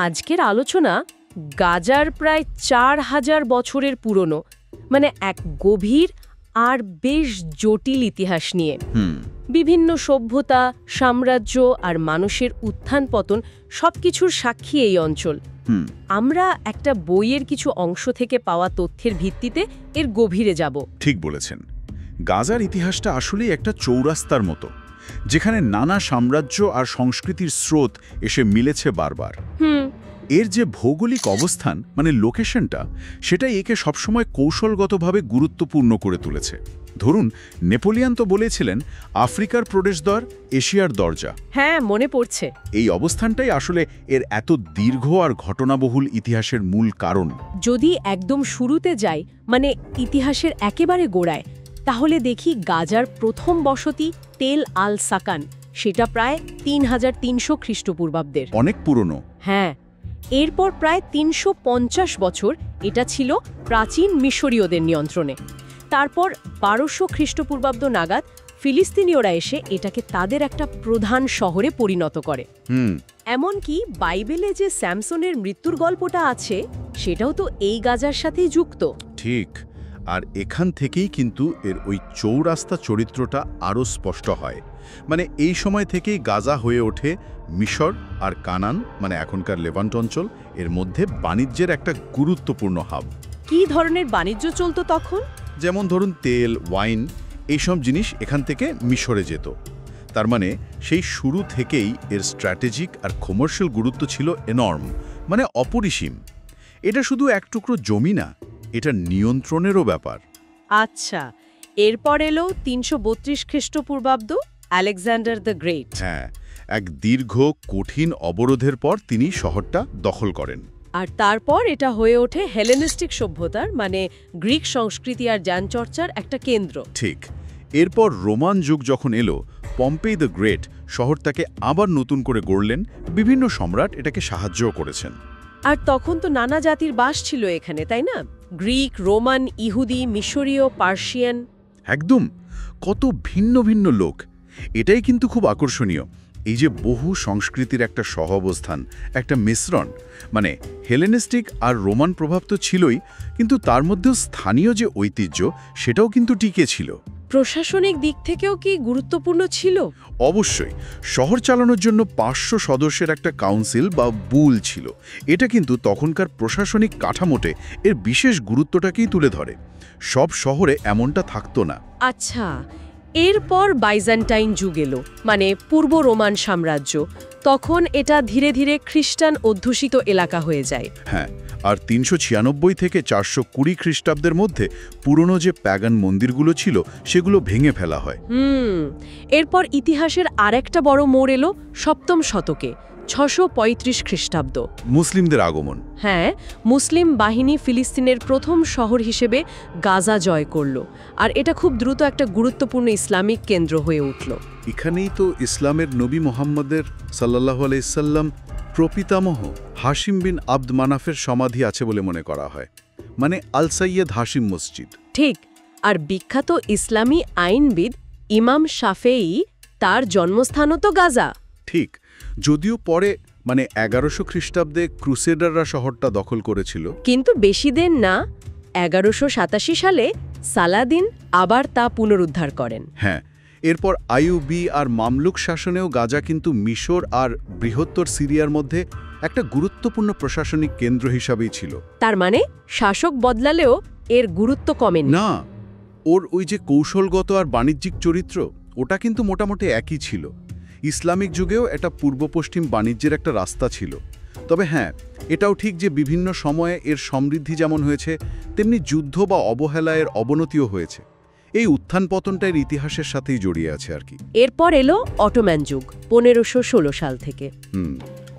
আজকের আলোচনা গাজার প্রায় ৪,০০০ বছরের পুরনো, মানে এক গভীর আর বেশ জটিল ইতিহাস নিয়ে। বিভিন্ন সভ্যতা, সাম্রাজ্য আর মানুষের উত্থান পতন সবকিছুর সাক্ষী এই অঞ্চল। আমরা একটা বইয়ের কিছু অংশ থেকে পাওয়া তথ্যের ভিত্তিতে এর গভীরে যাব। ঠিক বলেছেন। গাজার ইতিহাসটা আসলেই একটা চৌরাস্তার মতো, যেখানে নানা সাম্রাজ্য আর সংস্কৃতির স্রোত এসে মিলেছে বারবার। এর যে ভৌগোলিক অবস্থান, মানে লোকেশনটা, সেটাই একে সবসময় কৌশলগতভাবে গুরুত্বপূর্ণ করে তুলেছে। ধরুন, নেপোলিয়ান তো বলেছিলেন আফ্রিকার প্রবেশদ্বার, এশিয়ার দরজা। হ্যাঁ, মনে পড়ছে। এই অবস্থানটাই আসলে এর এত দীর্ঘ আর ঘটনাবহুল ইতিহাসের মূল কারণ। যদি একদম শুরুতে যাই, মানে ইতিহাসের একেবারে গোড়ায়, তাহলে দেখি গাজার প্রথম বসতি তেল আল সাকান, সেটা প্রায় ৩৩০০ খ্রিস্টপূর্বাব্দের। অনেক পুরনো। হ্যাঁ, এরপর প্রায় ৩৫০ বছর এটা ছিল প্রাচীন মিশরীয়দের নিয়ন্ত্রণে। তারপর ১২০০ খ্রিস্টপূর্বাব্দ নাগাদ ফিলিস্তিনীয়রা এসে এটাকে তাদের একটা প্রধান শহরে পরিণত করে। এমনকি বাইবেলে যে স্যামসনের মৃত্যুর গল্পটা আছে, সেটাও তো এই গাজার সাথেই যুক্ত। ঠিক। আর এখান থেকেই কিন্তু এর ওই চৌরাস্তা চরিত্রটা আরও স্পষ্ট হয়। মানে এই সময় থেকেই গাজা হয়ে ওঠে মিশর আর কানান, মানে এখনকার লেভান্ট অঞ্চল, এর মধ্যে বাণিজ্যের একটা গুরুত্বপূর্ণ হাব। কী ধরনের বাণিজ্য চলতো তখন? যেমন ধরুন তেল, ওয়াইন, এইসব জিনিস এখান থেকে মিশরে যেত। তার মানে সেই শুরু থেকেই এর স্ট্র্যাটেজিক আর কমার্শিয়াল গুরুত্ব ছিল এনর্ম, মানে অপরিসীম। এটা শুধু এক টুকরো জমি না, এটা নিয়ন্ত্রণেরও ব্যাপার। আচ্ছা, এরপর এলো ৩৩২ খ্রিস্টপূর্বাব্দ, আলেকজান্ডার দ্য গ্রেট। হ্যাঁ, এক দীর্ঘ কঠিন অবরোধের পর তিনি শহরটা দখল করেন। আর তারপর এটা হয়ে ওঠে হেলেনিস্টিক সভ্যতার, মানে গ্রিক সংস্কৃতি আর জ্ঞানচর্চার একটা কেন্দ্র। ঠিক। এরপর রোমান যুগ যখন এলো, পম্পেই দ্য গ্রেট শহরটাকে আবার নতুন করে গড়লেন। বিভিন্ন সম্রাট এটাকে সাহায্যও করেছেন। আর তখন তো নানা জাতির বাস ছিল এখানে, তাই না? গ্রিক, রোমান, ইহুদি, মিশরীয়, পার্সিয়ান। একদম, কত ভিন্ন ভিন্ন লোক। এটাই কিন্তু খুব আকর্ষণীয়, এই যে বহু সংস্কৃতির একটা সহাবস্থান, একটা মিশ্রণ। মানে হেলেনিস্টিক আর রোমান প্রভাব তো ছিলই, কিন্তু তার মধ্যেও স্থানীয় যে ঐতিহ্য, সেটাও কিন্তু টিকে ছিল। প্রশাসনিক দিক থেকেও কি গুরুত্বপূর্ণ ছিল? অবশ্যই। শহর চালানোর জন্য ৫০০ সদস্যের একটা কাউন্সিল বা বুল ছিল। এটা কিন্তু তখনকার প্রশাসনিক কাঠামোতে এর বিশেষ গুরুত্বটাকেই তুলে ধরে। সব শহরে এমনটা থাকতো না। আচ্ছা, এরপর বাইজেন্টাইন যুগ এলো, মানে পূর্ব রোমান সাম্রাজ্য। তখন এটা ধীরে ধীরে খ্রিস্টান অধ্যুষিত এলাকা হয়ে যায়। হ্যাঁ, আর ৩৯৬ থেকে ৪২০ খ্রিস্টাব্দের মধ্যে পুরনো যে প্যাগান মন্দিরগুলো ছিল, সেগুলো ভেঙে ফেলা হয়। এরপর ইতিহাসের আরেকটা বড় মোড় এলো ৭ম শতকে, ৬৩৫ খ্রিস্টাব্দ। মুসলিমদের আগমন। হ্যাঁ, মুসলিম বাহিনী ফিলিস্তিনের প্রথম শহর হিসেবে গাজা জয় করল, আর এটা খুব দ্রুত একটা গুরুত্বপূর্ণ ইসলামিক কেন্দ্র হয়ে উঠল। এখানেই তো ইসলামের নবী মুহাম্মদের সাল্লাল্লাহু আলাইহি সাল্লাম প্রপিতামহ হাশিম বিন আব্দ মানাফের সমাধি আছে বলে মনে করা হয়, মানে আল সাইয়্যেদ হাশিম মসজিদ। ঠিক। আর বিখ্যাত ইসলামী আইনবিদ ইমাম শাফেঈ, তার জন্মস্থানও তো গাজা। ঠিক। যদিও পরে, মানে ১১০০ খ্রিস্টাব্দে ক্রুসেডাররা শহরটা দখল করেছিল। কিন্তু বেশি দিন না, ১১৮৭ সালে সালাদিন আবার তা পুনরুদ্ধার করেন। হ্যাঁ, এরপর আইয়ুবী আর মামলুক শাসনেও গাজা কিন্তু মিশর আর বৃহত্তর সিরিয়ার মধ্যে একটা গুরুত্বপূর্ণ প্রশাসনিক কেন্দ্র হিসাবেই ছিল। তার মানে শাসক বদলালেও এর গুরুত্ব কমেনি না। ওর ওই যে কৌশলগত আর বাণিজ্যিক চরিত্র, ওটা কিন্তু মোটামুটি একই ছিল। ইসলামিক যুগেও এটা পূর্ব পশ্চিম বাণিজ্যের একটা রাস্তা ছিল। তবে হ্যাঁ, এটাও ঠিক যে বিভিন্ন সময়ে এর সমৃদ্ধি যেমন হয়েছে, তেমনি যুদ্ধ বা অবহেলার অবনতিও হয়েছে। এই উত্থান পতনটা এর ইতিহাসের সাথেই জড়িয়ে আছে আর কি। এরপর এলো অটোম্যান যুগ, ১৫১৬ সাল থেকে।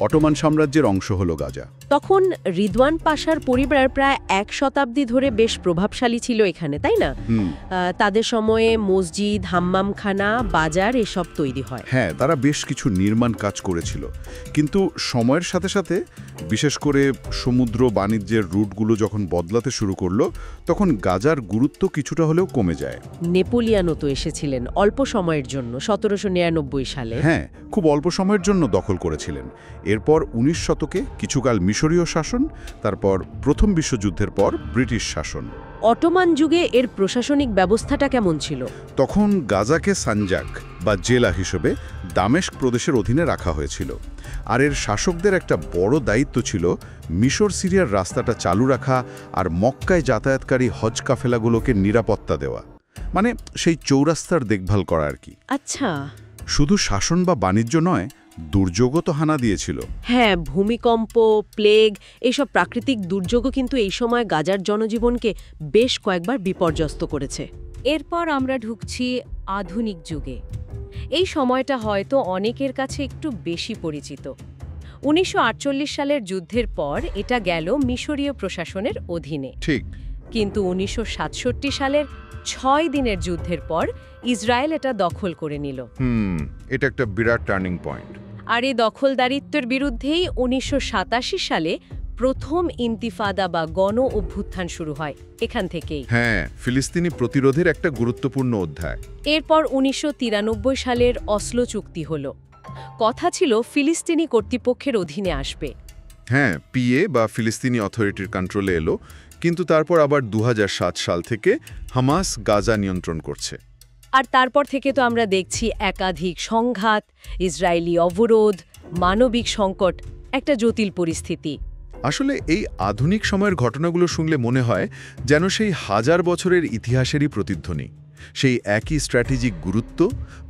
অটোমান সাম্রাজ্যের অংশ হলো গাজা। তখন রিদওয়ান পাশার পরিবার প্রায় ১ শতাব্দী ধরে বেশ প্রভাবশালী ছিল এখানে, তাই না? তাদের সময়ে মসজিদ, হাম্মামখানা, বাজার এসব তৈরি হয়। হ্যাঁ, তারা বেশ কিছু নির্মাণ কাজ করেছিল। কিন্তু সময়ের সাথে সাথে, বিশেষ করে সমুদ্র বাণিজ্যের রুটগুলো যখন বদলাতে শুরু করলো, তখন গাজার গুরুত্ব কিছুটা হলেও কমে যায়। নেপোলিয়ানও তো এসেছিলেন অল্প সময়ের জন্য ১৭৯৯ সালে। হ্যাঁ, খুব অল্প সময়ের জন্য দখল করেছিলেন। এরপর ১৯ শতকে কিছুকাল মিশরীয় শাসন, তারপর প্রথম বিশ্বযুদ্ধের পর ব্রিটিশ শাসন। অটোমান যুগে এর প্রশাসনিক ব্যবস্থাটা কেমন ছিল? তখন গাজাকে সানজাক বা জেলা হিসেবে দামেস্ক প্রদেশের অধীনে রাখা হয়েছিল। আর এর শাসকদের একটা বড় দায়িত্ব ছিল মিশর সিরিয়ার রাস্তাটা চালু রাখা আর মক্কায় যাতায়াতকারী হজ কাফেলাগুলোকে নিরাপত্তা দেওয়া, মানে সেই চৌরাস্তার দেখভাল করা আর কি। আচ্ছা। শুধু শাসন বা বাণিজ্য নয়, দুর্যোগও তো হানা দিয়েছিল। হ্যাঁ, ভূমিকম্প, প্লেগ, এইসব প্রাকৃতিক দুর্যোগও কিন্তু এই সময় গাজার জনজীবনকে বেশ কয়েকবার বিপর্যস্ত করেছে। এরপর আমরা ঢুকছি আধুনিক যুগে। এই সময়টা হয়তো অনেকের কাছে একটু বেশি পরিচিত। ১৯৪৮ সালের যুদ্ধের পর এটা গেল মিশরীয় প্রশাসনের অধীনে। ঠিক। কিন্তু ১৯৬৭ সালের ৬ দিনের যুদ্ধের পর ইসরায়েল এটা দখল করে নিল। এটা একটা বিরাট টার্নিং পয়েন্ট। আর এই দখলদারিত্বের বিরুদ্ধেই ১৯৮৭ সালে প্রথম ইন্তিফাদা বা গণ অভ্যুত্থান শুরু হয় এখান থেকেই। হ্যাঁ, ফিলিস্তিনি প্রতিরোধের একটা গুরুত্বপূর্ণ অধ্যায়। এরপর ১৯৯৩ সালের অসলো চুক্তি হল। কথা ছিল ফিলিস্তিনি কর্তৃপক্ষের অধীনে আসবে। হ্যাঁ, পিএ বা ফিলিস্তিনি অথরিটির কন্ট্রোলে এলো, কিন্তু তারপর আবার ২০০৭ সাল থেকে হামাস গাজা নিয়ন্ত্রণ করছে। আর তারপর থেকে তো আমরা দেখছি একাধিক সংঘাত, ইসরায়েলি অবরোধ, মানবিক সংকট, একটা জটিল পরিস্থিতি। আসলে এই আধুনিক সময়ের ঘটনাগুলো শুনলে মনে হয় যেন সেই হাজার বছরের ইতিহাসেরই প্রতিধ্বনি। সেই একই স্ট্র্যাটেজিক গুরুত্ব,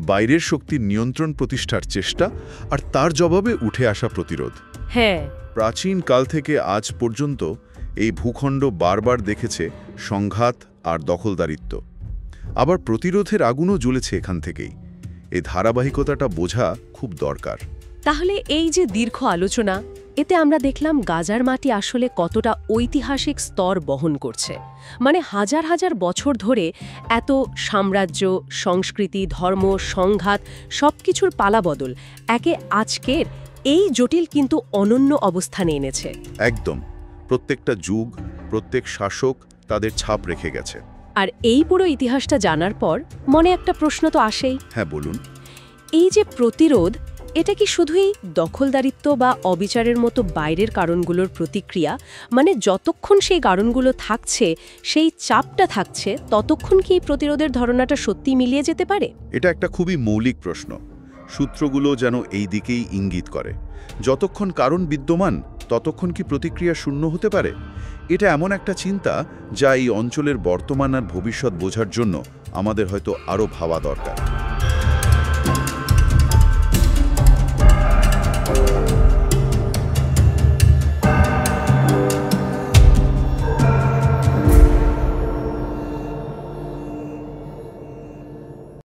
বাইরের শক্তির নিয়ন্ত্রণ প্রতিষ্ঠার চেষ্টা, আর তার জবাবে উঠে আসা প্রতিরোধ। হ্যাঁ, প্রাচীন কাল থেকে আজ পর্যন্ত এই ভূখণ্ড বারবার দেখেছে সংঘাত আর দখলদারিত্ব। আবার প্রতিরোধের আগুনও জ্বলেছে এখান থেকেই। এই ধারাবাহিকতাটা বোঝা খুব দরকার। তাহলে এই যে দীর্ঘ আলোচনা, এতে আমরা দেখলাম গাজার মাটি আসলে কতটা ঐতিহাসিক স্তর বহন করছে। মানে হাজার হাজার বছর ধরে এত সাম্রাজ্য, সংস্কৃতি, ধর্ম, সংঘাত সবকিছুর পালাবদল একে আজকের এই জটিল কিন্তু অনন্য অবস্থানে এনেছে। একদম। প্রত্যেকটা যুগ, প্রত্যেক শাসক তাদের ছাপ রেখে গেছে। আর এই পুরো ইতিহাসটা জানার পর মনে একটা প্রশ্ন তো আসেই। হ্যাঁ, বলুন। এই যে প্রতিরোধ, এটা কি শুধুই দখলদারিত্ব বা অবিচারের মতো বাইরের কারণগুলোর প্রতিক্রিয়া? মানে যতক্ষণ সেই কারণগুলো থাকছে, সেই চাপটা থাকছে, ততক্ষণ কি এই প্রতিরোধের ধারণাটা সত্যি মিলিয়ে যেতে পারে? এটা একটা খুবই মৌলিক প্রশ্ন। সূত্রগুলো যেন এই দিকেই ইঙ্গিত করে। যতক্ষণ কারণ বিদ্যমান, ততক্ষণ কি প্রতিক্রিয়া শূন্য হতে পারে? এটা এমন একটা চিন্তা যা এই অঞ্চলের বর্তমান আর ভবিষ্যৎ বোঝার জন্য আমাদের হয়তো আরও ভাবা দরকার।